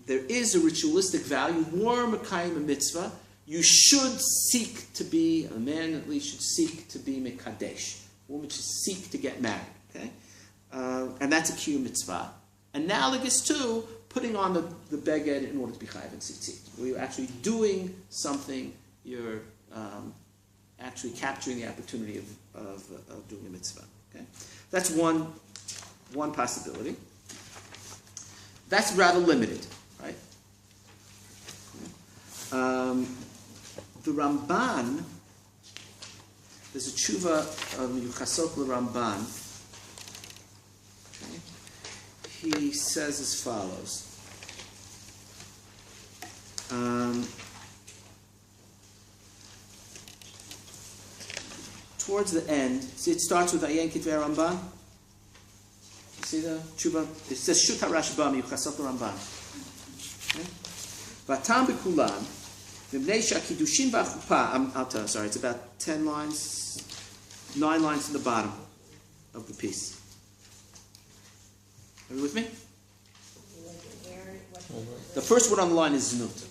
there is a ritualistic value, more mekayim a mitzvah. You should seek to be, a man at least should seek to be mekadesh. A woman should seek to get married. Okay? And that's a kiyum mitzvah. Analogous to putting on the beged in order to be chayav and tzitzit. Where you're actually doing something, you're actually capturing the opportunity of doing a mitzvah. Okay? That's one possibility. That's rather limited, right? The Ramban, there's a tshuva of Yuchasot l'Ramban. Okay. He says as follows. Towards the end, see, it starts with Ayin Kitvei Ramban. You see the tshuva? It says Shut HaRashbam Yuchasot l'Ramban. Vatam b'kulam. Kiddushin b'chuppah. Sorry, it's about 9 lines in the bottom of the piece. Are you with me? The first word on the line is znut.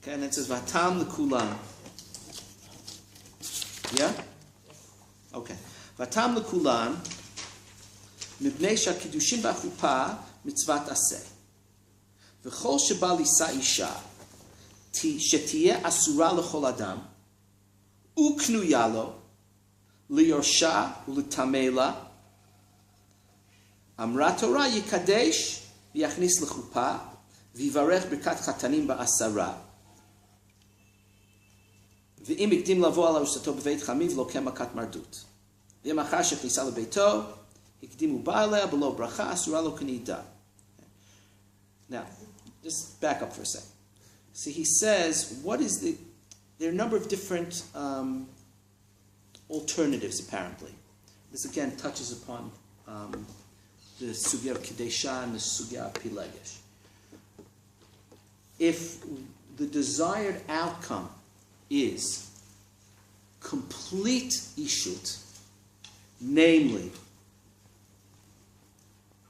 Okay, and it says vatam l'kulam. Yeah? Okay. Vatam l'kulam mipnei kiddushin b'chuppah mitzvat aseh. V'chol sheba lisa isha שתהיה אסורה לכל אדם, וקנויה לו, ליורשה ולטמא לה, אמרה תורה יקדש ויכניס לחופה, ויברך ברכת חתנים בעשרה. ואם הקדים לבוא על ארוסתו בבית חמיו, לוקה מכת מרדות. ואם אחר שכניסה לביתו, הקדימו בא אליה בלא ברכה, אסורה לו כנידה. Now, just back up for a second. So he says, there are a number of different alternatives, apparently. This again touches upon the sugya of Kedesha and the sugya of Pilegesh. If the desired outcome is complete ishut, namely,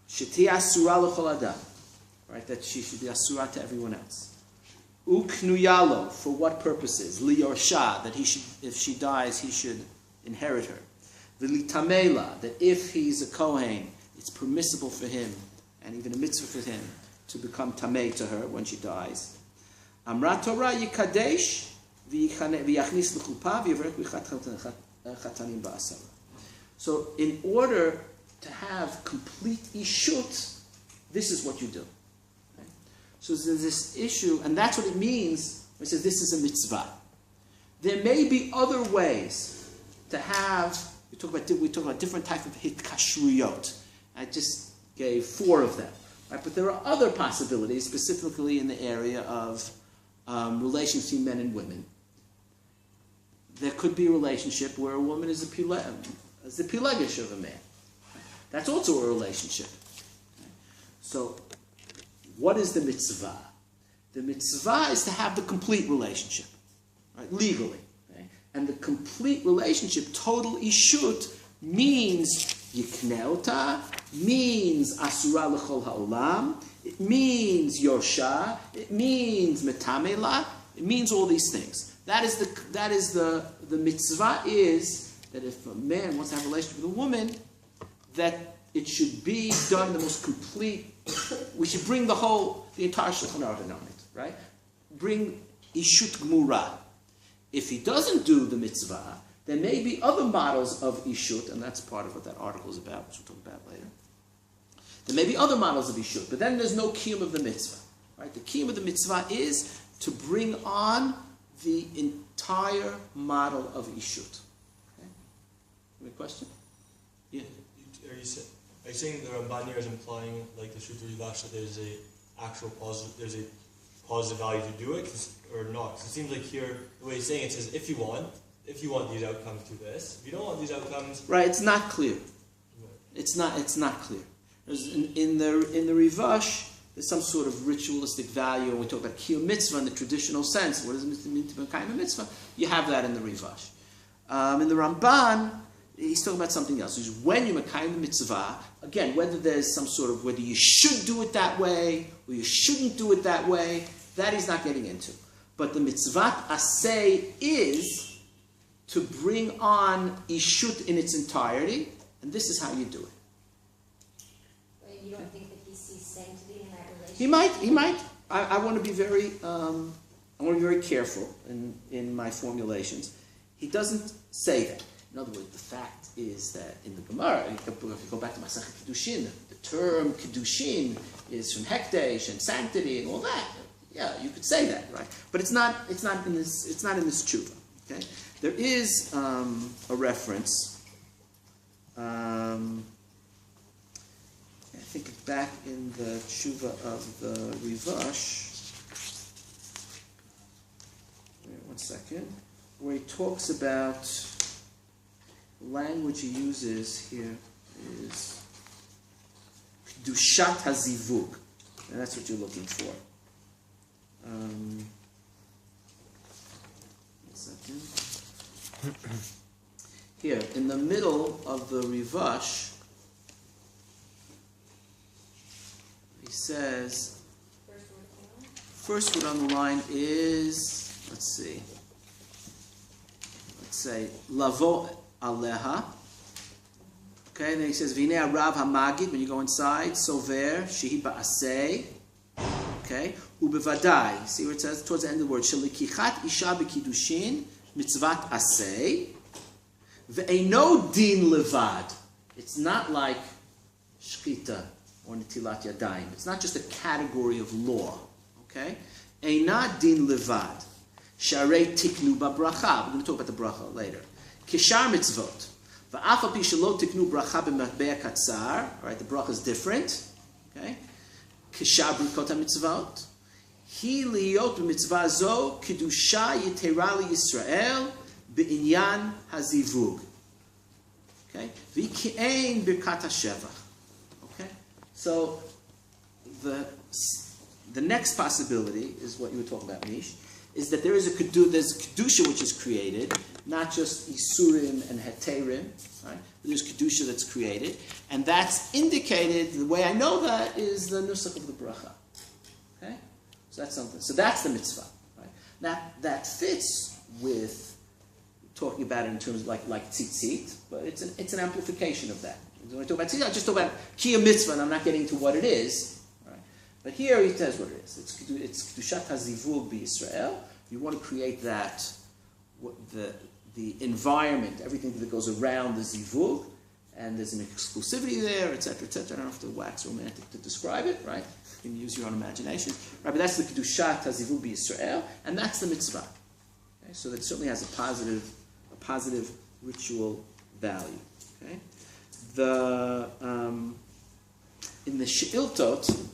sheti asura l'chol adam, right, that she should be asura to everyone else. Uknuyalo, for what purposes? Liyorsha, that he should, if she dies, he should inherit her. V'litamela, that if he's a kohen, it's permissible for him, and even a mitzvah for him, to become tamei to her when she dies. Amra Torah yikadesh v'yachnis l'chupa v'yavrek b'chat chatanim ba'asara. So, in order to have complete ishut, this is what you do. So there's this issue, and that's what it means when it says this is a mitzvah. There may be other ways to have, we talk about different types of hitkashruyot. I just gave 4 of them. Right? But there are other possibilities, specifically in the area of relations between men and women. There could be a relationship where a woman is the pilegesh of a man. That's also a relationship. So, what is the mitzvah? The mitzvah is to have the complete relationship, right, legally. Okay? And the complete relationship, total ishut, means yikneota, means asura l'chol ha'olam, it means yosha, it means metamela, it means all these things. That is the mitzvah is that if a man wants to have a relationship with a woman, that it should be done in the most complete. We should bring the entire Shulchan Aruch on it, right? Bring ishut gmura. If he doesn't do the mitzvah, there may be other models of ishut, and that's part of what that article is about, which we'll talk about later. There may be other models of ishut, but then there's no kiyum of the mitzvah, right? The kiyum of the mitzvah is to bring on the entire model of ishut. Okay? Any question? Yeah. Are you saying the Ramban here is implying, like the Shutra Yivash, that there's a positive value to do it, or not? Because it seems like here, the way he's saying it says, if you want these outcomes, do this. If you don't want these outcomes, right? It's not clear. It's not clear. In the Rivash, there's some sort of ritualistic value, and we talk about kiyum mitzvah in the traditional sense. What does it mean to be kind of mitzvah? You have that in the Rivash. In the Ramban, he's talking about something else. He's when you make the mitzvah, again, whether there's some sort of, whether you should do it that way, or you shouldn't do it that way, that he's not getting into. But the mitzvah aseh is to bring on ishut in its entirety, and this is how you do it. But you don't think that he sees sanctity in that relationship? He might. I want to be very careful in my formulations. He doesn't say that. In other words, the fact is that in the Gemara, if you go back to Masechet Kiddushin, the term Kiddushin is from Hekdesh and sanctity and all that. Yeah, you could say that, right? But it's not in this tshuva. Okay, there is a reference. I think it's back in the tshuva of the Rivash. Wait 1 second, where he talks about. The language he uses here is Kedushat HaZivug, and that's what you're looking for. 1 second. Here, in the middle of the Rivash, he says, first word on the line is, let's say, Lavo Aleha. Okay, and then he says, Vinei Rav Hamagid, when you go inside, Sover, Shehi Ba'aseh. Okay, Ubevadai. See where it says, towards the end of the word, Shalikichat Isha B'Kiddushin, Mitzvat Aseh. Ve'eno Din Levad. It's not like Shkita or Netilat Yadayim. It's not just a category of law. Okay? Eina Din Levad. Sharei Tiknu Ba'bracha. We're going to talk about the bracha later. Kishar mitzvot. Va'af al pi shelo tiknu bracha b'matbea katzar. Right, the bracha is different. Okay. Kishar brikot mitzvot. Hi liyot b'mitzvah zo kedusha yitera li Yisrael b'inyan hazivug. Okay. V'ki'ein birkat hashevach. Okay. So the next possibility is what you were talking about, Mish. Is that there's a kedusha which is created, not just isurim and heterim, right? But there's kedusha that's created, and that's indicated. The way I know that is the nusach of the bracha. Okay, so that's something. So that's the mitzvah, right? That fits with talking about it in terms of like tzitzit, but it's an amplification of that. When I talk about tzitzit, I just talk about kiyum mitzvah, and I'm not getting into what it is. But here he says what it is. It's Kedushat HaZivug b'Yisrael. You want to create that, the environment, everything that goes around the Zivug, and there's an exclusivity there, etc., etc. I don't have to wax romantic to describe it, right? You can use your own imagination. Right, but that's the Kedushat HaZivug b'Yisrael, and that's the mitzvah. Okay? So that certainly has a positive ritual value. Okay? In the She'iltot,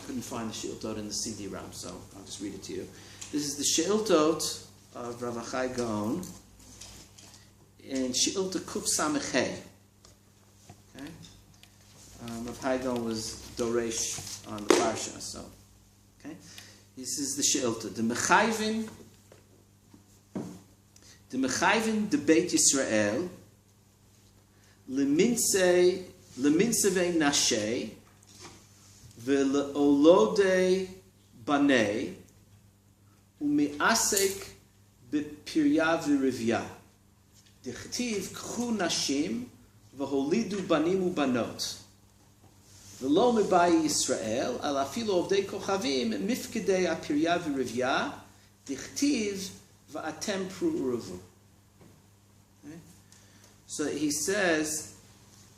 couldn't find the She'iltot in the CD-ROM, so I'll just read it to you. This is the She'iltot of Rav Achai Gaon in She'ilta Kuf Samechei. Okay? Rav Achai Gaon was Doresh on the Parsha, so. Okay? This is the She'ilta. The Mechayvin de Beit Yisrael Leminseve nashe ve'olode banei u'me'asek b'pirya v'rivya. Dichtiv k'chu nashim v'holidu banim u'banot. V'lo mebayi Yisrael al afilo ovdei kochavim mifkedei apirya v'rivya dichtiv v'atem pru uruvu. So he says,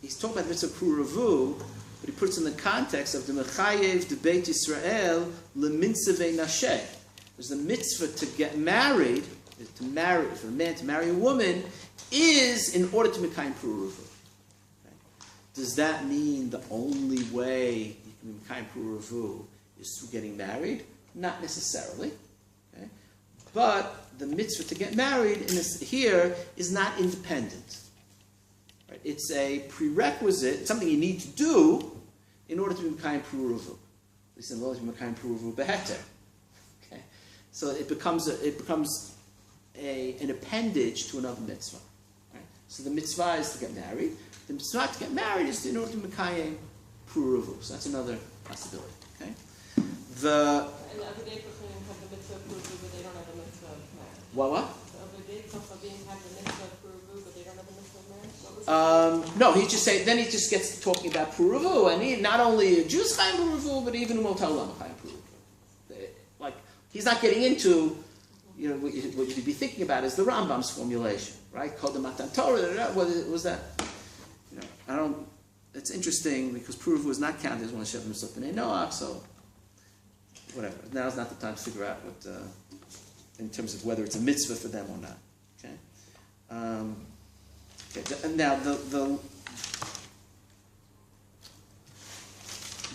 he's talking about mitzvah pru uruvu, but he puts it in the context of the mechayev the Beit Yisrael lemitzvah nashe. There's the mitzvah to get married, for a man to marry a woman, is in order to mekayim pru uruvu. Does that mean the only way you can mekayim pru uruvu is through getting married? Not necessarily. Okay? But the mitzvah to get married in this, here is not independent. Right? It's a prerequisite, it's something you need to do in order to be mekayim pru uruvu. At least in the law, to be mekayim pru uruvu beheter. Okay? So it becomes an appendage to another mitzvah. Right? So the mitzvah is to get married. The mitzvah to get married is in order to mekayim pru uruvu. So that's another possibility. Okay? And the other day, have the mitzvah pru uruvu, but they don't have the mitzvah of marriage. What? The other day, Kochavim have the mitzvah pru uruvu, but they don't have the mitzvah of marriage. No, he just say. Then he just gets talking about pru uruvu, and he not only Jews chayim pru uruvu, but even umot haolam chayim pru uruvu. Like he's not getting into, what you'd be thinking about is the Rambam's formulation, right? Kodem matan Torah. What was that? I don't. It's interesting because pru uruvu is not counted as one of Sheva Mitzvot B'nai Noach, so whatever. Now is not the time to figure out what, in terms of whether it's a mitzvah for them or not. Okay. Okay. Now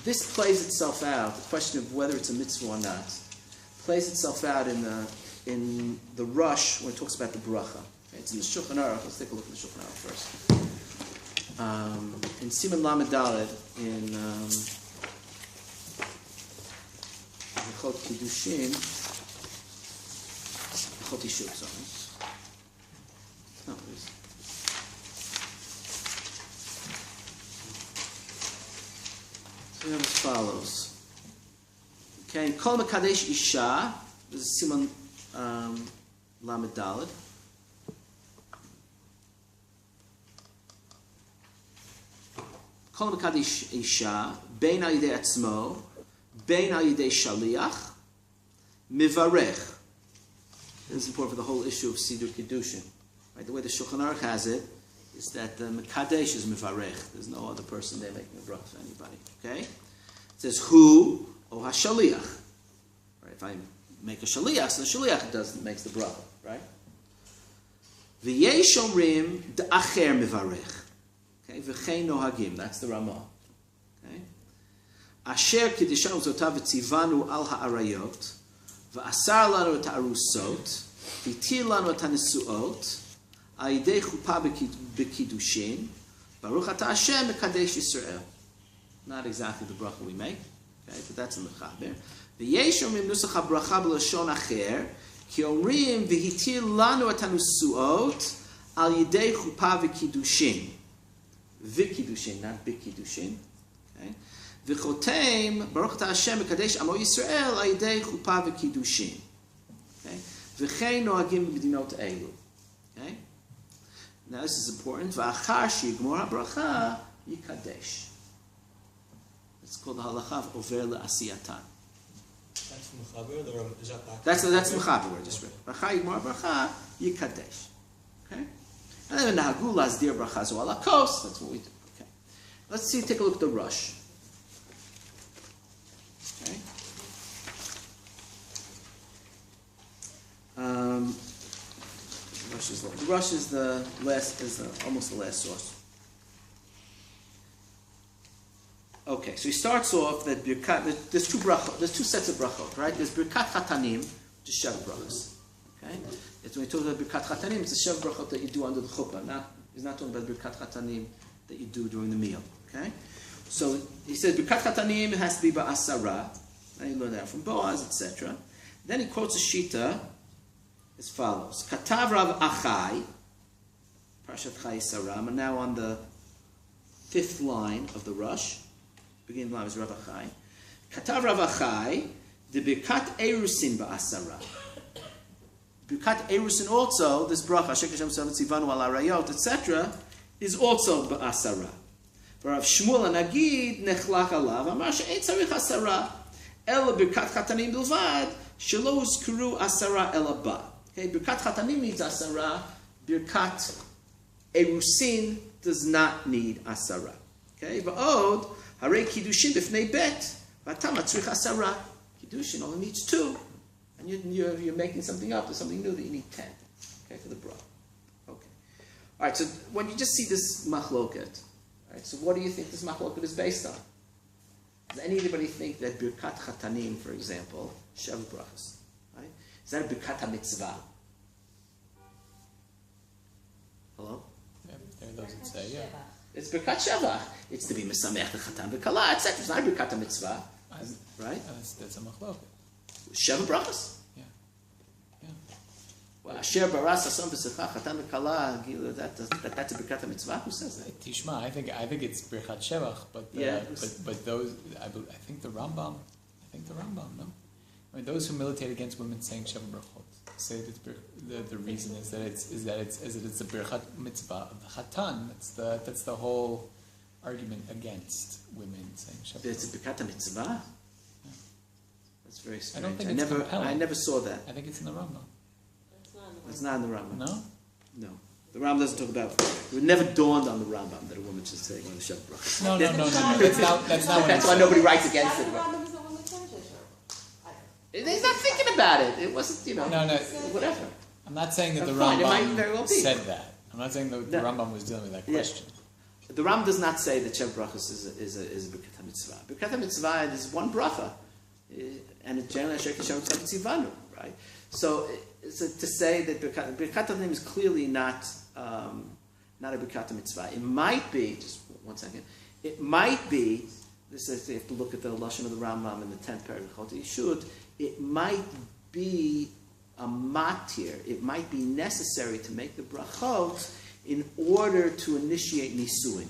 this plays itself out. The question of whether it's a mitzvah or not plays itself out in the Rosh when it talks about the bracha. Okay, it's in the Shulchan Aruch. Let's take a look at the Shulchan Aruch first. In Siman Lamed Daled in Chot Kiddushin, Chot Yishut, sorry. No, it is. So we have as follows. Okay, Kol Mekadesh Isha, this is Siman Lamed Daled. Kol Mekadesh Isha, Bein Al Yidei Atzmo, Bein Al Yidei Shaliach, Mivarech. This is important for the whole issue of Sidur Kiddushin. Right? The way the Shulchan Aruch has it is that the Mekadesh is Mivarech. There's no other person there making a bracha for anybody. Okay? It says who or Hashaliach. Right? If I make a Shaliach, so the Shaliach makes the bracha. Right? V'yesh omrim d'acher Mivarech. Okay, v'chein nohagim. That's the Ramah. Okay, asher kiddishanu zotav v'tzivanu al ha'arayot v'asar lanu et ha'arusot v'tir lanu et ha'nesuot ha'idei chuppah b'kiddushin baruch ata Hashem mekadesh Yisrael. Not exactly the bracha we make, okay, but that's in the Chaber. V'yesh omrim nusach ha'bracha b'lashon acher ki omrim v'hitir lanu et ha'nesuot al yidei chuppah b'kiddushin. V'kiddushin, not b'kiddushin. Okay. V'chotem baruch ata Hashem mekadesh amo Yisrael al yidei chuppah v'kiddushin. Okay. V'chein nohagim b'medinot elu. Okay. Now this is important. V'achar sheyigmor habracha yikadesh. It's called the halacha of over le'asiyatan. That's from Mechaber, or is that back? That's Mechaber where I just read. V'achar yigmor habracha yikadesh. Okay. And then nahagu lasdir brachazo ala kos. That's what we do. Okay. Let's see. Take a look at the Rosh. Okay. Rosh is the last. Almost the last source. Okay. So he starts off that birkat. There's two brachot. There's two sets of brachot, right? There's birkat chatanim, which is Sheva brachos. Okay. It's when he talks about Birkat Chatanim, it's a Sheva brachot that you do under the chuppah. He's not talking about Birkat Chatanim that you do during the meal. Okay? So he says Birkat Chatanim has to be ba'asara. And you learn that from Boaz, etc. Then he quotes a shita as follows: Katav Rav Achai, Parashat Chai Saram, and now on the fifth line of the Rosh. Beginning line is Rav Achai. Katav Rav Achai, the Birkat Erusin ba'asara. Birkat Erusin also, this bracha, Shek Hashem Savat Tzivanu al Arayot, etc., is also ba'asara. Rav Shmuel Nagid nechlach alav, amar she'et tzarich asara, el Birkat Chatanim bilvad, shelo uzkuru asara el haba. Okay, Birkat Chatanim needs asara, Birkat Erusin does not need asara. Okay, va'od, harei Kiddushin b'fnei Bet, v'atam atzrich asara. Kiddushin only needs 2. And you're making something up, there's something new that you need 10. Okay, for the bracha. Okay. Alright, so when you just see this machloket, right, so what do you think this machloket is based on? Does anybody think that Birkat Chatanim, for example, Sheva Brachas, right? Is that a Birkat Mitzvah? Hello? Yeah, there are those that say, yeah. It's Birkat Shevach. It's to be Mesamech the Chatan B'Kala, etc. It's not a Birkat Mitzvah, right? That's a machloket. Sheva Brachas. Yeah. Yeah. Well, Asher Baras Ason B'Secha Chatan B'Kala. That's a Birkat Mitzvah. Who says that? Tishma, I think it's Birkat Shevach, but but those I think the Rambam. No, I mean those who militate against women saying Sheva Brachot say that the reason is that it's a Birkat Mitzvah of the Chatan. That's the whole argument against women saying Sheva. It's a Birkat Mitzvah. That's very strange. I don't think it's compelling. I never saw that. I think it's in the Rambam. It's not in the Rambam. No? No. The Rambam doesn't talk about it. It never dawned on the Rambam that a woman should say on the Sheva Brachas. No. That's not what That's why nobody writes against it. Rambam is the one that turns it. He's not thinking about it. It wasn't, No. whatever. I'm not saying that the Fine, it might very well Rambam be. said that. I'm not saying that the Rambam was dealing with that question. The Rambam does not say that Sheva Brachas is a Birkat Mitzvah. Birkat Mitzvah is one bracha. And it's generally Asher Kishem Tzivanu, right? So to say that Birkat Hanim is clearly not a Birkat Mitzvah. It might be, just 1 second, it might be, this is, you have to look at the Lashon of the Rambam in the 10th paragraph, Yishud, it might be a matir, it might be necessary to make the brachot in order to initiate nisuin.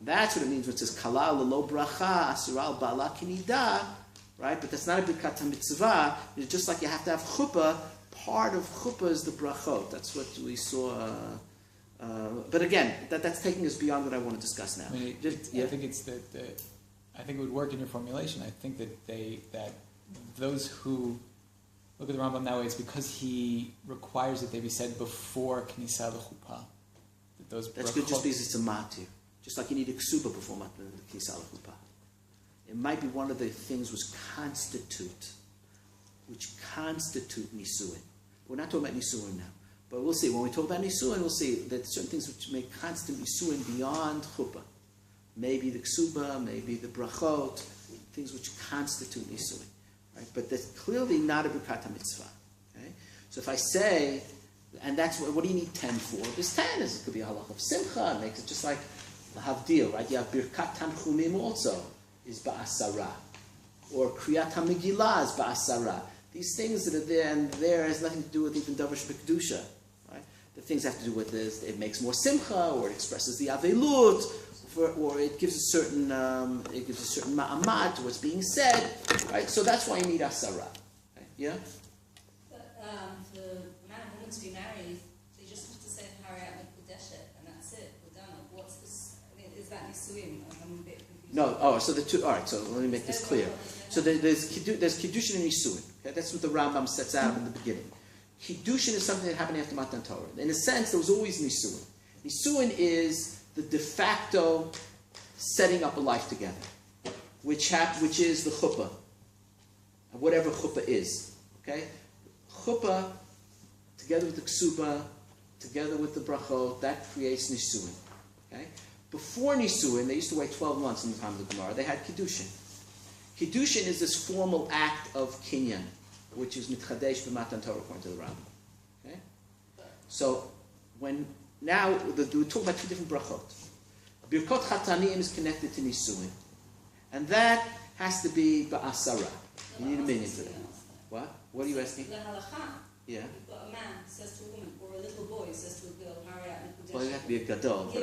That's what it means when it says, Kala lo bracha, asural bala kinida, right? But that's not a Birkat Mitzvah. It's just like you have to have chuppah. Part of chuppah is the brachot. That's what we saw. But again, that's taking us beyond what I want to discuss now. I mean, I think it's that. I think it would work in your formulation. I think that those who look at the Rambam that way, it's because he requires that they be said before Knisa l'chuppah. That's good, just because it's a matir. Just like you need a ksuba before Knisa l'chuppah. It might be one of the things which constitute nisuin. We're not talking about nisuin now, but we'll see. When we talk about nisuin, we'll see that certain things which make constant nisuin beyond chuppah. Maybe the ksuba, maybe the brachot, things which constitute nisuin. Right? But that's clearly not a Birkat Mitzvah. Okay? So if I say, and that's what do you need 10 for? There's 10. It could be a halach of simcha. It makes it just like Havdil, right? You have Birkat Tanchumim also. Is ba'asara, or kriyat hamegillah is ba'asara. These things that are there and there has nothing to do with even davar shebekdusha, right? The things have to do with this. It makes more simcha, or it expresses the avelut, or it gives a certain ma'amad to what's being said, right? So that's why you need asara, right? Yeah. But for man and woman to be married, they just have to say Har'el and that's it. We're done. What's this? Is that nisuin? I'm a bit confused. No. Oh, so the two. All right. So let me make this clear. So there's Kiddushin and Nisuin. Okay? That's what the Rambam sets out in the beginning. Kiddushin is something that happened after Matan Torah. In a sense, there was always Nisuin. Nisuin is the de facto setting up a life together, which is the chuppah, whatever chuppah is. Okay, chuppah together with the ksuba, together with the brachot, that creates Nisuin. Okay. Before Nisuin, they used to wait 12 months in the time of the Gemara. They had Kiddushin. Kiddushin is this formal act of kinyan, which is mitchadesh b'matan Torah according to the Rabbi. Okay? So, we're talking about two different brachot. Birkot Chatanim is connected to Nisuin. And that has to be ba'asara. You need a minyan for that. What? What are you asking? The halacha. Yeah. You've got a man says to a woman, or a little boy says to a girl, Har'el and Well, you have to be a gadol. But